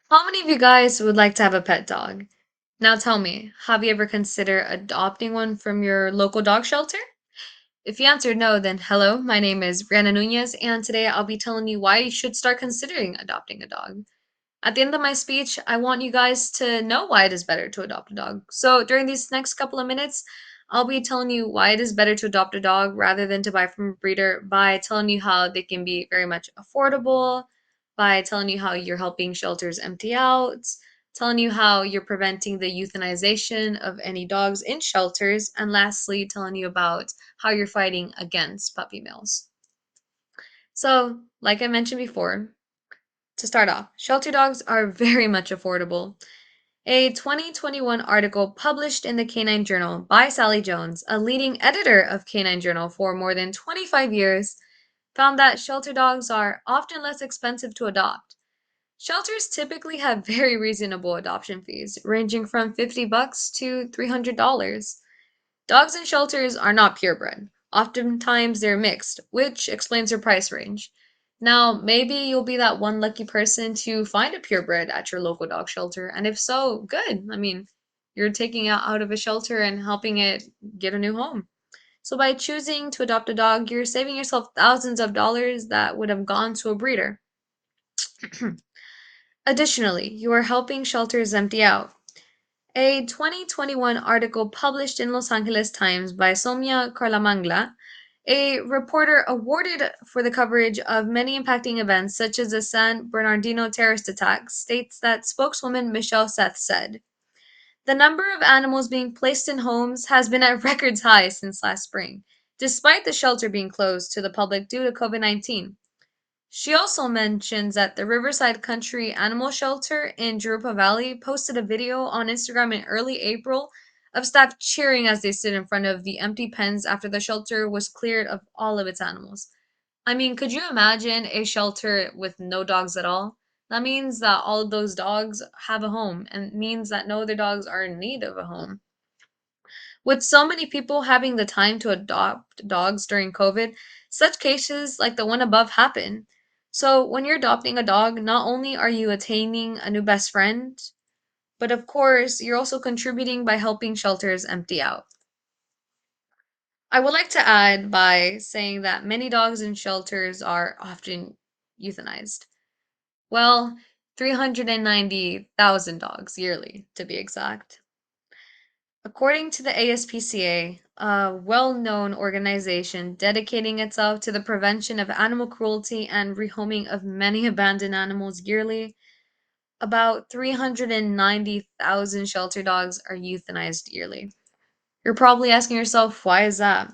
How many of you guys would like to have a pet dog? Now tell me, have you ever considered adopting one from your local dog shelter? If you answered no, then hello, my name is Brianna Nunez, and today I'll be telling you why you should start considering adopting a dog. At the end of my speech, I want you guys to know why it is better to adopt a dog. So during these next couple of minutes, I'll be telling you why it is better to adopt a dog rather than to buy from a breeder by telling you how they can be very much affordable, by telling you how you're helping shelters empty out, telling you how you're preventing the euthanization of any dogs in shelters, and lastly, telling you about how you're fighting against puppy mills. So, like I mentioned before, to start off, shelter dogs are very much affordable. A 2021 article published in the Canine Journal by Sally Jones, a leading editor of Canine Journal for more than 25 years, found that shelter dogs are often less expensive to adopt. Shelters typically have very reasonable adoption fees, ranging from $50 to $300. Dogs in shelters are not purebred. Oftentimes they're mixed, which explains their price range. Now, maybe you'll be that one lucky person to find a purebred at your local dog shelter, and if so, good. I mean, you're taking it out of a shelter and helping it get a new home. So by choosing to adopt a dog, you're saving yourself thousands of dollars that would have gone to a breeder. Additionally, you are helping shelters empty out. A 2021 article published in Los Angeles Times by Somya Carlamangla, a reporter awarded for the coverage of many impacting events such as the San Bernardino terrorist attack, states that spokeswoman Michelle Seth said, "The number of animals being placed in homes has been at records high since last spring, despite the shelter being closed to the public due to COVID-19. She also mentions that the Riverside Country Animal Shelter in Jurupa Valley posted a video on Instagram in early April of staff cheering as they stood in front of the empty pens after the shelter was cleared of all of its animals. I mean, could you imagine a shelter with no dogs at all? That means that all of those dogs have a home and means that no other dogs are in need of a home. With so many people having the time to adopt dogs during COVID, such cases like the one above happen. So, when you're adopting a dog, not only are you attaining a new best friend, but of course, you're also contributing by helping shelters empty out. I would like to add by saying that many dogs in shelters are often euthanized. Well, 390,000 dogs yearly, to be exact. According to the ASPCA, a well-known organization dedicating itself to the prevention of animal cruelty and rehoming of many abandoned animals yearly, about 390,000 shelter dogs are euthanized yearly. You're probably asking yourself, why is that?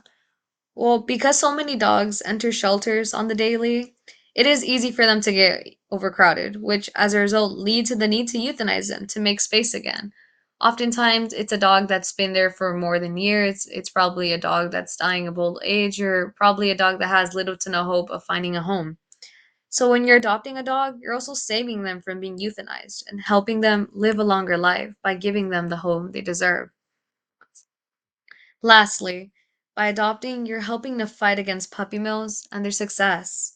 Well, because so many dogs enter shelters on the daily, it is easy for them to get overcrowded, which as a result leads to the need to euthanize them to make space again. Oftentimes, it's a dog that's been there for more than years. It's probably a dog that's dying of old age, or probably a dog that has little to no hope of finding a home. So, when you're adopting a dog, you're also saving them from being euthanized and helping them live a longer life by giving them the home they deserve. Lastly, by adopting, you're helping to fight against puppy mills and their success.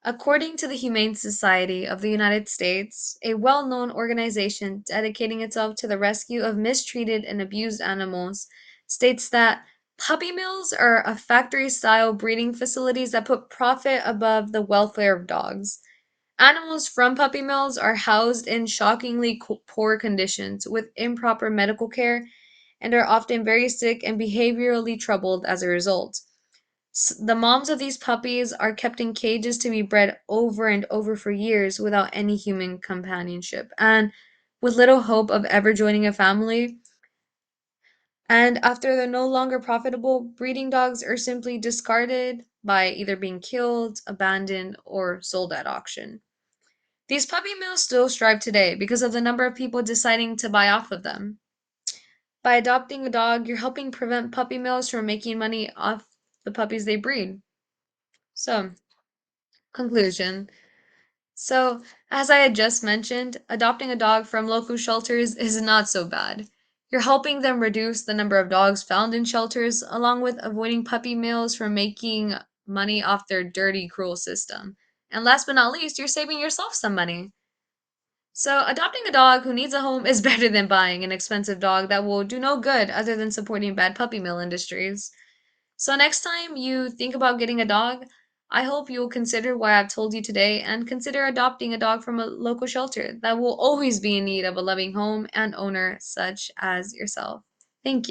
According to the Humane Society of the United States, a well known organization dedicating itself to the rescue of mistreated and abused animals, states that puppy mills are a factory style breeding facilities that put profit above the welfare of dogs. Animals from puppy mills are housed in shockingly poor conditions with improper medical care and are often very sick and behaviorally troubled as a result. The moms of these puppies are kept in cages to be bred over and over for years without any human companionship and with little hope of ever joining a family. And after they're no longer profitable, breeding dogs are simply discarded by either being killed, abandoned, or sold at auction. These puppy mills still strive today because of the number of people deciding to buy off of them. By adopting a dog, you're helping prevent puppy mills from making money off the puppies they breed. So, conclusion. So, as I had just mentioned, adopting a dog from local shelters is not so bad. You're helping them reduce the number of dogs found in shelters, along with avoiding puppy mills from making money off their dirty, cruel system. And last but not least, you're saving yourself some money. So, adopting a dog who needs a home is better than buying an expensive dog that will do no good other than supporting bad puppy mill industries. So, next time you think about getting a dog, I hope you'll consider what I've told you today and consider adopting a dog from a local shelter that will always be in need of a loving home and owner such as yourself. Thank you.